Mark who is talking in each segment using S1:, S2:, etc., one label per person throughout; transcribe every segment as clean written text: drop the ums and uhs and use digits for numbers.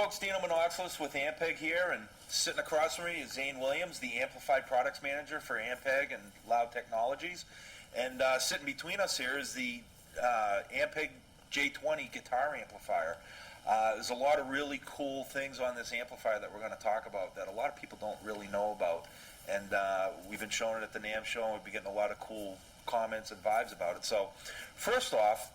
S1: folks, Dino Monoxless with Ampeg here, and sitting across from me is Zane Williams, the Amplified Products Manager for Ampeg and Loud Technologies. And sitting between us here is the Ampeg J-20 guitar amplifier. There's a lot of really cool things on this amplifier that we're going to talk about that a lot of people don't really know about. And we've been showing it at the NAMM show, and we've been getting a lot of cool comments and vibes about it. So, first off,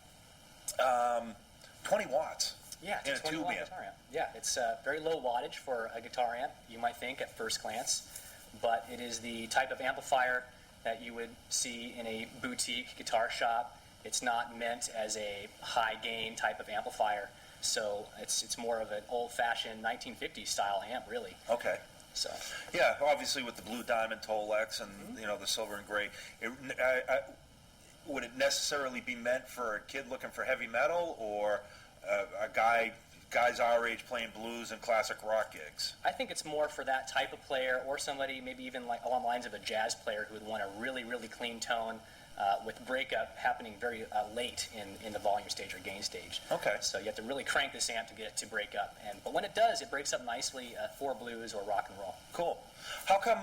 S1: 20 watts.
S2: Yeah, it's a 20 watt guitar amp. Yeah, it's very low wattage for a guitar amp, you might think at first glance, but it is the type of amplifier that you would see in a boutique guitar shop. It's not meant as a high gain type of amplifier, so it's more of an old-fashioned 1950s style amp, really.
S1: Okay.
S2: So.
S1: Yeah, obviously with the blue diamond Tolex and you know the silver and gray. Would it necessarily be meant for a kid looking for heavy metal, or a guys our age playing blues and classic rock gigs?
S2: I think it's more for that type of player, or somebody maybe even like along the lines of a jazz player who would want a really, really clean tone with breakup happening very late in the volume stage or gain stage.
S1: Okay.
S2: So you have to really crank this amp to get it to break up. But when it does, it breaks up nicely for blues or rock and roll.
S1: Cool. How come,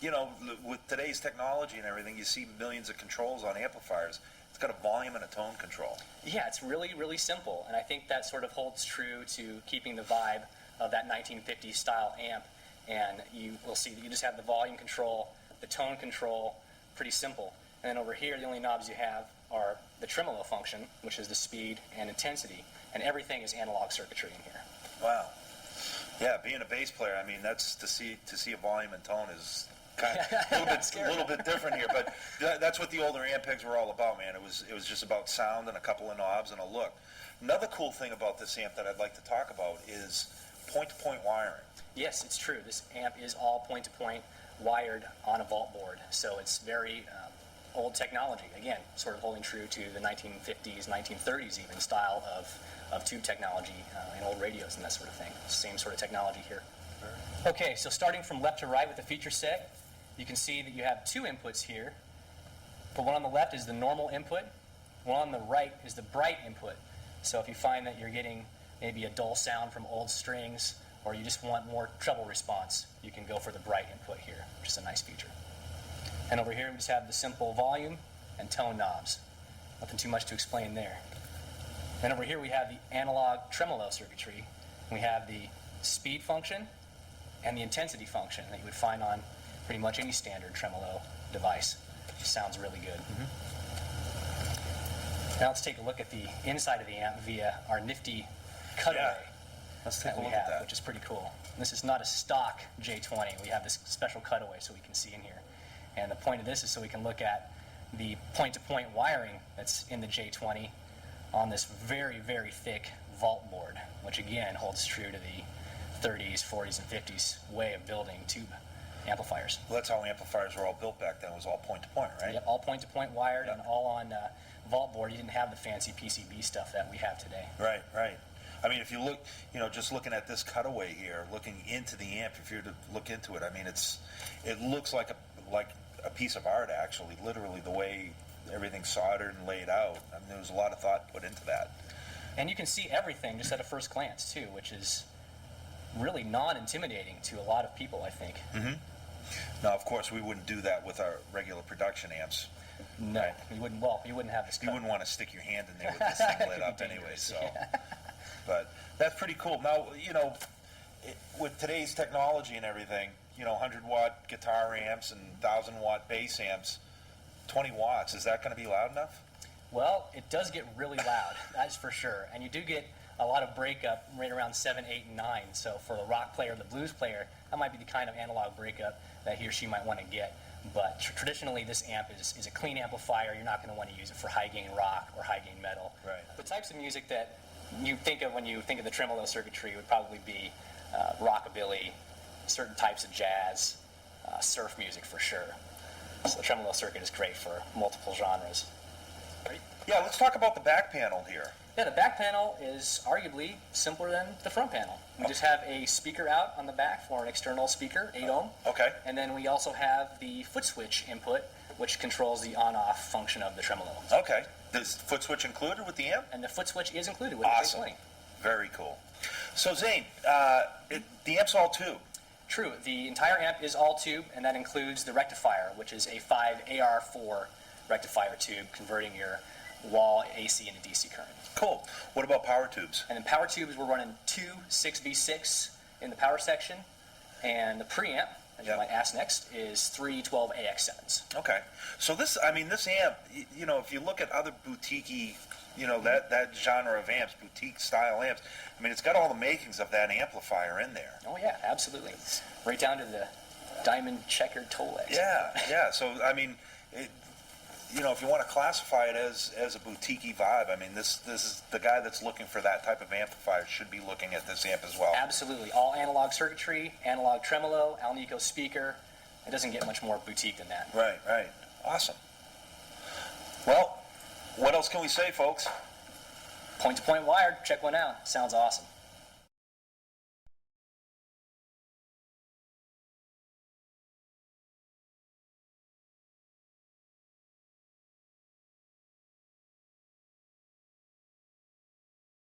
S1: you know, with today's technology and everything, you see millions of controls on amplifiers? It's got a volume and a tone control.
S2: Yeah, it's really, really simple, and I think that sort of holds true to keeping the vibe of that 1950s style amp. And you will see that you just have the volume control, the tone control, pretty simple. And then over here, the only knobs you have are the tremolo function, which is the speed and intensity, and everything is analog circuitry in here.
S1: Wow. Yeah, being a bass player, I mean, that's to see a volume and tone is kind of a little bit different here, but that's what the older Ampegs were all about, man. It was just about sound and a couple of knobs and a look. Another cool thing about this amp that I'd like to talk about is point-to-point wiring. Yes,
S2: it's true. This amp is all point-to-point wired on a vault board, so it's very old technology. Again, sort of holding true to the 1950s, 1930s even style of tube technology in old radios and that sort of thing. Same sort of technology here. Okay, so starting from left to right with the feature set, you can see that you have two inputs here. The one on the left is the normal input. One on the right is the bright input. So if you find that you're getting maybe a dull sound from old strings, or you just want more treble response, you can go for the bright input here, which is a nice feature. And over here we just have the simple volume and tone knobs. Nothing too much to explain there. Then over here we have the analog tremolo circuitry. We have the speed function and the intensity function that you would find on pretty much any standard tremolo device. Sounds really good. Now let's take a look at the inside of the amp via our nifty cutaway.
S1: Let's take a look at that,
S2: which is pretty cool. This is not a stock J-20. We have this special cutaway so we can see in here. And the point of this is so we can look at the point-to-point wiring that's in the J-20 on this very, very thick vault board, which again holds true to the 30s, 40s, and 50s way of building tube amplifiers.
S1: Well, that's how amplifiers were all built back then. It was all point-to-point, right?
S2: Yep, all point-to-point wired and all on vault board. You didn't have the fancy PCB stuff that we have today.
S1: Right, right. I mean, if you look, you know, just looking at this cutaway here, looking into the amp, if you were to look into it, I mean, it looks like a piece of art, actually, literally the way everything's soldered and laid out. I mean, there was a lot of thought put into that.
S2: And you can see everything just at a first glance, too, which is really non-intimidating to a lot of people, I think.
S1: Now, of course, we wouldn't do that with our regular production amps.
S2: No, right? You wouldn't. Well, you wouldn't have this.
S1: You wouldn't want to stick your hand in there with this thing lit up anyway. So, but that's pretty cool. Now, you know, with today's technology and everything, you know, 100-watt guitar amps and 1,000-watt bass amps, 20 watts. Is that going to be loud enough?
S2: Well, it does get really loud. That's for sure, and you do get a lot of breakup right around 7, 8, and 9. So for the rock player, the blues player, that might be the kind of analog breakup that he or she might want to get. But traditionally, this amp is a clean amplifier. You're not going to want to use it for high-gain rock or high-gain metal.
S1: Right.
S2: The types of music that you think of when you think of the tremolo circuitry would probably be rockabilly, certain types of jazz, surf music for sure. So the tremolo circuit is great for multiple genres. Ready?
S1: Yeah, let's talk about the back panel here.
S2: Yeah, the back panel is arguably simpler than the front panel. We just have a speaker out on the back for an external speaker, 8 ohm.
S1: Okay.
S2: And then we also have the foot switch input, which controls the on-off function of the tremolo.
S1: Okay. Is foot switch included with the amp?
S2: And the foot switch is included with
S1: awesome.
S2: the J-20.
S1: Very cool. So Zane, the amp's all tube.
S2: True, the entire amp is all tube, and that includes the rectifier, which is a 5 AR4 rectifier tube, converting your wall AC into DC current.
S1: Cool. What about power tubes?
S2: And in power tubes, we're running two 6V6 in the power section, and the preamp, as you
S1: Yep.
S2: might ask next, is three 12AX7s.
S1: Okay. So this amp, you know, if you look at other boutique-y, you know, that genre of amps, boutique style amps, I mean, it's got all the makings of that amplifier in there.
S2: Oh yeah, absolutely. Right down to the diamond checkered Tolex.
S1: Yeah. So, I mean, you know, if you want to classify it as a boutique-y vibe, I mean, this is the guy that's looking for that type of amplifier should be looking at this amp as well.
S2: Absolutely. All analog circuitry, analog tremolo, Alnico speaker. It doesn't get much more boutique than that.
S1: Right. Awesome. Well, what else can we say, folks?
S2: Point-to-point wired. Check one out. Sounds awesome.